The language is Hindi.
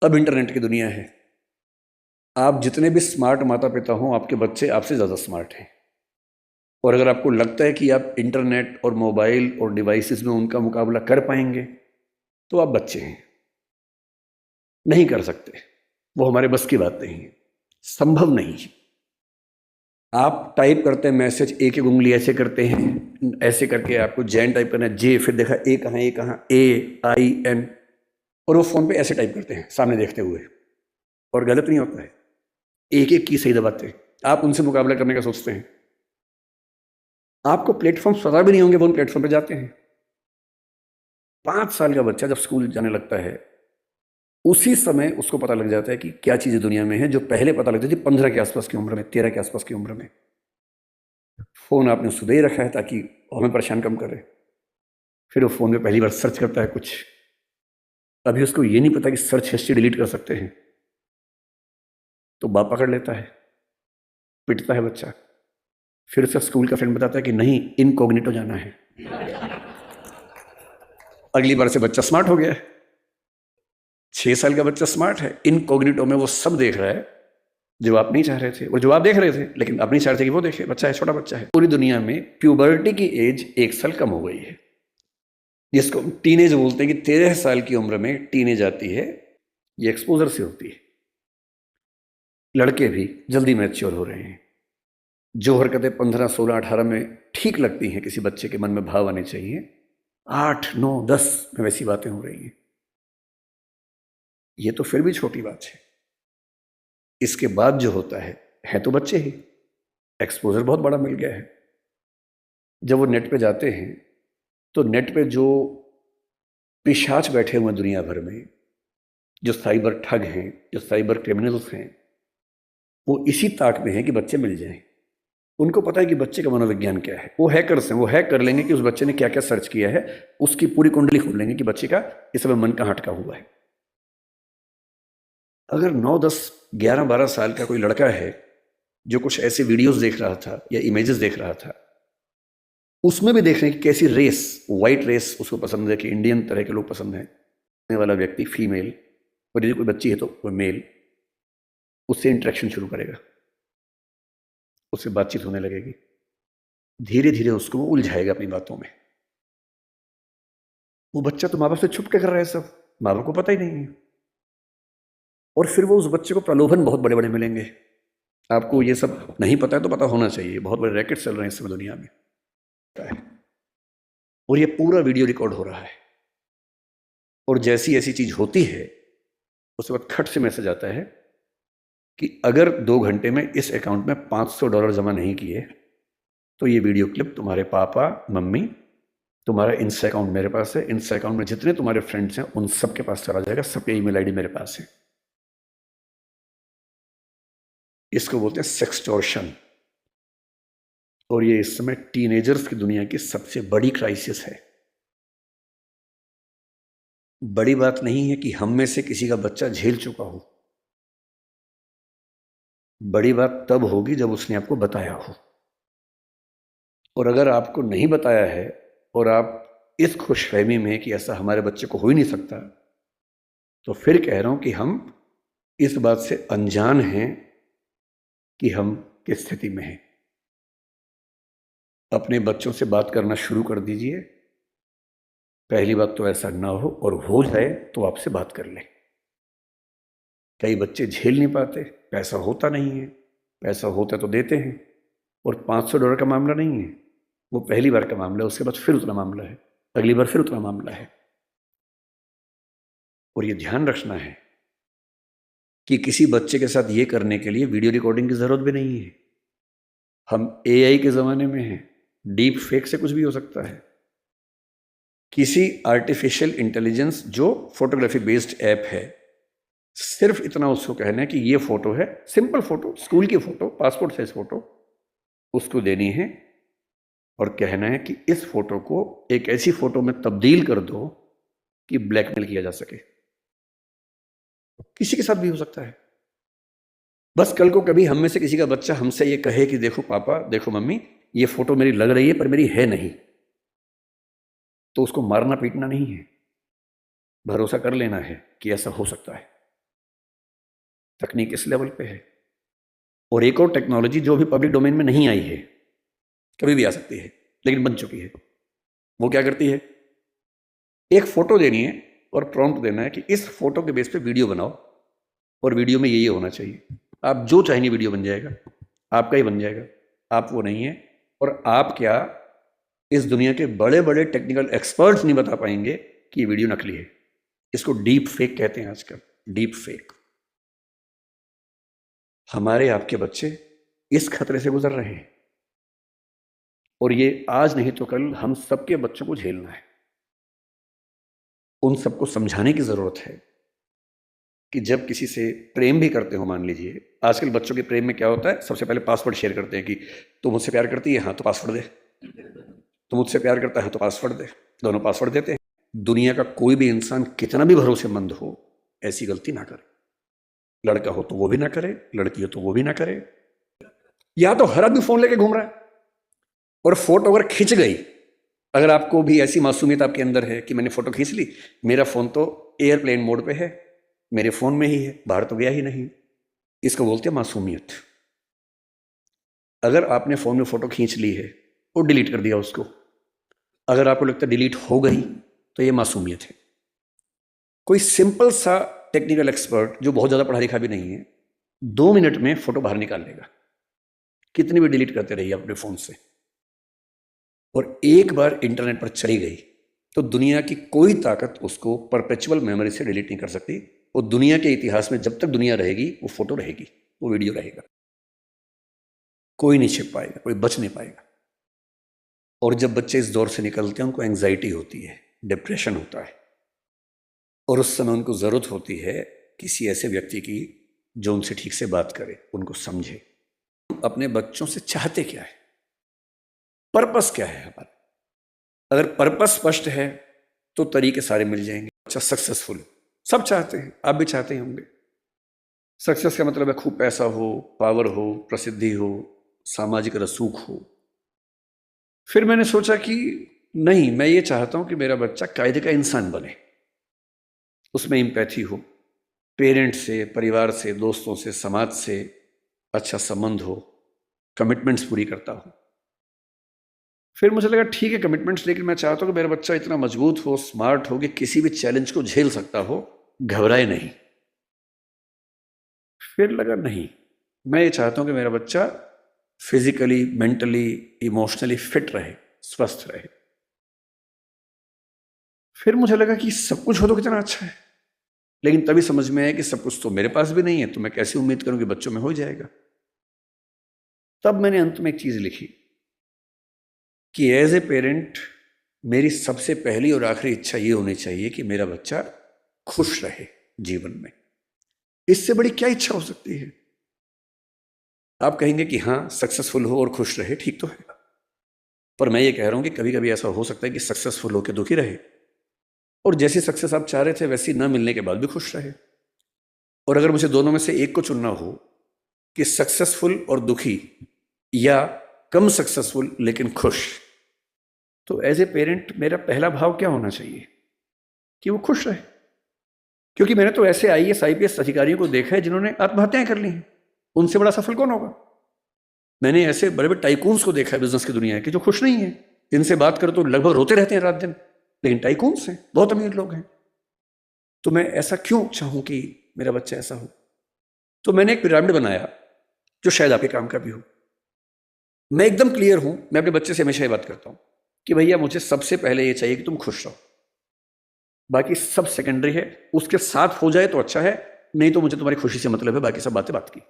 अब इंटरनेट की दुनिया है। आप जितने भी स्मार्ट माता पिता हों, आपके बच्चे आपसे ज़्यादा स्मार्ट हैं। और अगर आपको लगता है कि आप इंटरनेट और मोबाइल और डिवाइसेस में उनका मुकाबला कर पाएंगे, तो आप बच्चे हैं, नहीं कर सकते। वो हमारे बस की बात नहीं है, संभव नहीं है। आप टाइप करते हैं मैसेज, एक एक उंगली ऐसे करते हैं, ऐसे करके आपको जैन टाइप करना है, जे, फिर देखा ए कहाँ, ए कहाँ, AIN, और वो फोन पे ऐसे टाइप करते हैं सामने देखते हुए, और गलत नहीं होता है। एक एक की सही दबाते हैं। आप उनसे मुकाबला करने का सोचते हैं। आपको प्लेटफॉर्म पता भी नहीं होंगे, वो उन प्लेटफॉर्म पे जाते हैं। 5 साल का बच्चा जब स्कूल जाने लगता है, उसी समय उसको पता लग जाता है कि क्या चीजें दुनिया में है, जो पहले पता लगती थी 15 के आसपास की उम्र में, 13 के आसपास की उम्र में। फोन आपने उसको दे रखा है ताकि हमें परेशान कम करे। फिर वो फोन में पहली बार सर्च करता है कुछ, अभी उसको ये नहीं पता कि सर्च हिस्ट्री डिलीट कर सकते हैं। तो बाप पकड़ लेता है, पिटता है बच्चा। फिर उसका स्कूल का फ्रेंड बताता है कि नहीं, इनकॉग्निटो जाना है। अगली बार से बच्चा स्मार्ट हो गया है। 6 साल का बच्चा स्मार्ट है, इनकॉग्निटो में वो सब देख रहा है जो आप नहीं चाह रहे थे, और जो आप देख रहे थे लेकिन आप नहीं चाह रहे थे कि वो देखे। बच्चा है, छोटा बच्चा है। पूरी दुनिया में प्यूबर्टी की एज 1 साल कम हो गई है, जिसको टीनेज बोलते हैं, कि 13 साल की उम्र में टीनेज आती है। ये एक्सपोजर से होती है। लड़के भी जल्दी मैच्योर हो रहे हैं। जो हरकतें 15, 16, 18 में ठीक लगती हैं, किसी बच्चे के मन में भाव आने चाहिए, 8, 9, 10 में वैसी बातें हो रही हैं। ये तो फिर भी छोटी बात है। इसके बाद जो होता है तो बच्चे ही। एक्सपोजर बहुत बड़ा मिल गया है। जब वो नेट पे जाते हैं, तो नेट पे जो पिशाच बैठे हुए हैं दुनिया भर में, जो साइबर ठग हैं, जो साइबर क्रिमिनल्स हैं, वो इसी ताक में हैं कि बच्चे मिल जाएं। उनको पता है कि बच्चे का मनोविज्ञान क्या है। वो हैकर्स हैं, वो हैक कर लेंगे कि उस बच्चे ने क्या क्या सर्च किया है, उसकी पूरी कुंडली खोल लेंगे कि बच्चे का इस समय मन कहाँ अटका हुआ है। अगर 9, 10, 11, 12 साल का कोई लड़का है जो कुछ ऐसे वीडियोस देख रहा था या इमेजेस देख रहा था, उसमें भी देख रहे हैं कि कैसी रेस, वाइट रेस उसको पसंद है, कि इंडियन तरह के लोग पसंद है वाला व्यक्ति फीमेल, और यदि कोई बच्ची है तो वो मेल, उससे इंटरेक्शन शुरू करेगा, उससे बातचीत होने लगेगी। धीरे धीरे उसको वो उलझाएगा अपनी बातों में। वो बच्चा तो माँ बाप से छुप के कर रहा है सब, माँ बाप को पता ही नहीं है। और फिर वो उस बच्चे को प्रलोभन बहुत बड़े बड़े मिलेंगे। आपको ये सब नहीं पता है तो पता होना चाहिए, बहुत बड़े रैकेट चल रहे हैं इस समय दुनिया में, और ये पूरा वीडियो रिकॉर्ड हो रहा है। और जैसी ऐसी चीज होती है, उसके बाद खट से मैसेज आता है कि अगर 2 घंटे में इस अकाउंट में $500 जमा नहीं किए, तो ये वीडियो क्लिप तुम्हारे पापा, मम्मी, तुम्हारा इंस्टा अकाउंट मेरे पास है, इंस्टा अकाउंट में जितने तुम्हारे फ्रेंड्स हैं उन सबके पास चला जाएगा, सबके ईमेल आईडी मेरे पास है। इसको बोलते हैं सेक्सटॉर्शन। और ये इस समय टीनेजर्स की दुनिया की सबसे बड़ी क्राइसिस है। बड़ी बात नहीं है कि हम में से किसी का बच्चा झेल चुका हो, बड़ी बात तब होगी जब उसने आपको बताया हो। और अगर आपको नहीं बताया है और आप इस खुशफहमी में कि ऐसा हमारे बच्चे को हो ही नहीं सकता, तो फिर कह रहा हूं कि हम इस बात से अनजान हैं कि हम किस स्थिति में हैं। अपने बच्चों से बात करना शुरू कर दीजिए। पहली बात तो ऐसा ना हो, और हो जाए तो आपसे बात कर लें। कई बच्चे झेल नहीं पाते, पैसा होता नहीं है, पैसा होता तो देते हैं। और $500 का मामला नहीं है, वो पहली बार का मामला है, उसके बाद फिर उतना मामला है, अगली बार फिर उतना मामला है। और ये ध्यान रखना है कि किसी बच्चे के साथ ये करने के लिए वीडियो रिकॉर्डिंग की जरूरत भी नहीं है। हम AI के ज़माने में हैं, डीप फेक से कुछ भी हो सकता है। किसी आर्टिफिशियल इंटेलिजेंस जो फोटोग्राफी बेस्ड ऐप है, सिर्फ इतना उसको कहना है कि ये फोटो है, सिंपल फोटो, स्कूल की फोटो, पासपोर्ट साइज फोटो, उसको देनी है, और कहना है कि इस फोटो को एक ऐसी फोटो में तब्दील कर दो कि ब्लैकमेल किया जा सके। किसी के साथ भी हो सकता है। बस कल को कभी हम में से किसी का बच्चा हमसे ये कहे कि देखो पापा, देखो मम्मी, ये फोटो मेरी लग रही है पर मेरी है नहीं, तो उसको मारना पीटना नहीं है, भरोसा कर लेना है कि ऐसा हो सकता है। तकनीक इस लेवल पे है। और एक और टेक्नोलॉजी जो भी पब्लिक डोमेन में नहीं आई है, कभी भी आ सकती है लेकिन बन चुकी है। वो क्या करती है, एक फोटो देनी है और प्रॉम्प्ट देना है कि इस फोटो के बेस पे वीडियो बनाओ और वीडियो में ये होना चाहिए। आप जो चाहेंगे वीडियो बन जाएगा, आपका ही बन जाएगा। आप वो नहीं है, और आप क्या इस दुनिया के बड़े बड़े टेक्निकल एक्सपर्ट्स नहीं बता पाएंगे कि ये वीडियो नकली है। इसको डीप फेक कहते हैं आजकल, डीप फेक। हमारे आपके बच्चे इस खतरे से गुजर रहे हैं, और ये आज नहीं तो कल हम सबके बच्चों को झेलना है। उन सबको समझाने की जरूरत है कि जब किसी से प्रेम भी करते हो, मान लीजिए आजकल बच्चों के प्रेम में क्या होता है, सबसे पहले पासवर्ड शेयर करते हैं कि तू मुझसे प्यार करती है, हाँ तो पासवर्ड दे, तू मुझसे प्यार करता है तो पासवर्ड दे। दोनों पासवर्ड देते हैं। दुनिया का कोई भी इंसान कितना भी भरोसेमंद हो, ऐसी गलती ना करे। लड़का हो तो वो भी ना करे, लड़की हो तो वो भी ना करे। या तो हर आदमी फोन लेके घूम रहा है, और फोटो अगर खिंच गई, अगर आपको भी ऐसी मासूमियत आपके अंदर है कि मैंने फोटो खींच ली, मेरा फोन तो एयरप्लेन मोड पे है, मेरे फोन में ही है, बाहर तो गया ही नहीं, इसको बोलते हैं मासूमियत। अगर आपने फोन में फोटो खींच ली है और डिलीट कर दिया उसको, अगर आपको लगता है डिलीट हो गई, तो ये मासूमियत है। कोई सिंपल सा टेक्निकल एक्सपर्ट जो बहुत ज्यादा पढ़ा लिखा भी नहीं है, 2 मिनट में फोटो बाहर निकाल लेगा, कितनी भी डिलीट करते रहिए अपने फोन से। और एक बार इंटरनेट पर चली गई तो दुनिया की कोई ताकत उसको परपेचुअल मेमोरी से डिलीट नहीं कर सकती। और दुनिया के इतिहास में जब तक दुनिया रहेगी, वो फोटो रहेगी, वो वीडियो रहेगा, कोई नहीं छिप पाएगा, कोई बच नहीं पाएगा। और जब बच्चे इस दौर से निकलते हैं, उनको एंग्जाइटी होती है, डिप्रेशन होता है, और उस समय उनको जरूरत होती है किसी ऐसे व्यक्ति की जो उनसे ठीक से बात करे, उनको समझे। अपने बच्चों से चाहते क्या है, पर्पस क्या है हमारा। अगर पर्पस स्पष्ट है तो तरीके सारे मिल जाएंगे। अच्छा, सक्सेसफुल सब चाहते हैं, आप भी चाहते ही होंगे। सक्सेस का मतलब है खूब पैसा हो, पावर हो, प्रसिद्धि हो, सामाजिक रसूख हो। फिर मैंने सोचा कि नहीं, मैं ये चाहता हूं कि मेरा बच्चा कायदे का इंसान बने, उसमें एम्पैथी हो, पेरेंट्स से, परिवार से, दोस्तों से, समाज से अच्छा संबंध हो, कमिटमेंट्स पूरी करता हो। फिर मुझे लगा ठीक है कमिटमेंट्स, लेकिन मैं चाहता हूं कि मेरा बच्चा इतना मजबूत हो, स्मार्ट हो कि किसी भी चैलेंज को झेल सकता हो, घबराए नहीं। फिर लगा नहीं, मैं ये चाहता हूं कि मेरा बच्चा फिजिकली, मेंटली, इमोशनली फिट रहे, स्वस्थ रहे। फिर मुझे लगा कि सब कुछ हो तो कितना अच्छा है, लेकिन तभी समझ में आया कि सब कुछ तो मेरे पास भी नहीं है, तो मैं कैसे उम्मीद करूं कि बच्चों में हो जाएगा। तब मैंने अंत में एक चीज लिखी कि एज ए पेरेंट मेरी सबसे पहली और आखिरी इच्छा ये होनी चाहिए कि मेरा बच्चा खुश रहे जीवन में। इससे बड़ी क्या इच्छा हो सकती है। आप कहेंगे कि हाँ, सक्सेसफुल हो और खुश रहे, ठीक तो है, पर मैं ये कह रहा हूं कि कभी कभी ऐसा हो सकता है कि सक्सेसफुल होकर दुखी रहे, और जैसी सक्सेस आप चाह रहे थे वैसी ना मिलने के बाद भी खुश रहे। और अगर मुझे दोनों में से एक को चुनना हो कि सक्सेसफुल और दुखी, या कम सक्सेसफुल लेकिन खुश, तो एज ए पेरेंट मेरा पहला भाव क्या होना चाहिए कि वो खुश रहे। क्योंकि मैंने तो ऐसे IAS IPS अधिकारियों को देखा है जिन्होंने आत्महत्याएं कर ली हैं, उनसे बड़ा सफल कौन होगा। मैंने ऐसे बड़े बड़े टाइकून्स को देखा है बिजनेस की दुनिया के, जो खुश नहीं है, जिनसे बात करो तो लगभग रोते रहते हैं रात दिन, लेकिन टाइकून्स हैं, बहुत अमीर लोग हैं। तो मैं ऐसा क्यों चाहूं कि मेरा बच्चा ऐसा हो। तो मैंने एक पिरामिड बनाया जो शायद आपके काम का भी हो। मैं एकदम क्लियर हूं, मैं अपने बच्चे से हमेशा ये बात करता हूं कि भैया मुझे सबसे पहले ये चाहिए कि तुम खुश रहो, बाकी सब सेकेंडरी है। उसके साथ हो जाए तो अच्छा है, नहीं तो मुझे तुम्हारी खुशी से मतलब है, बाकी सब बातें बात की।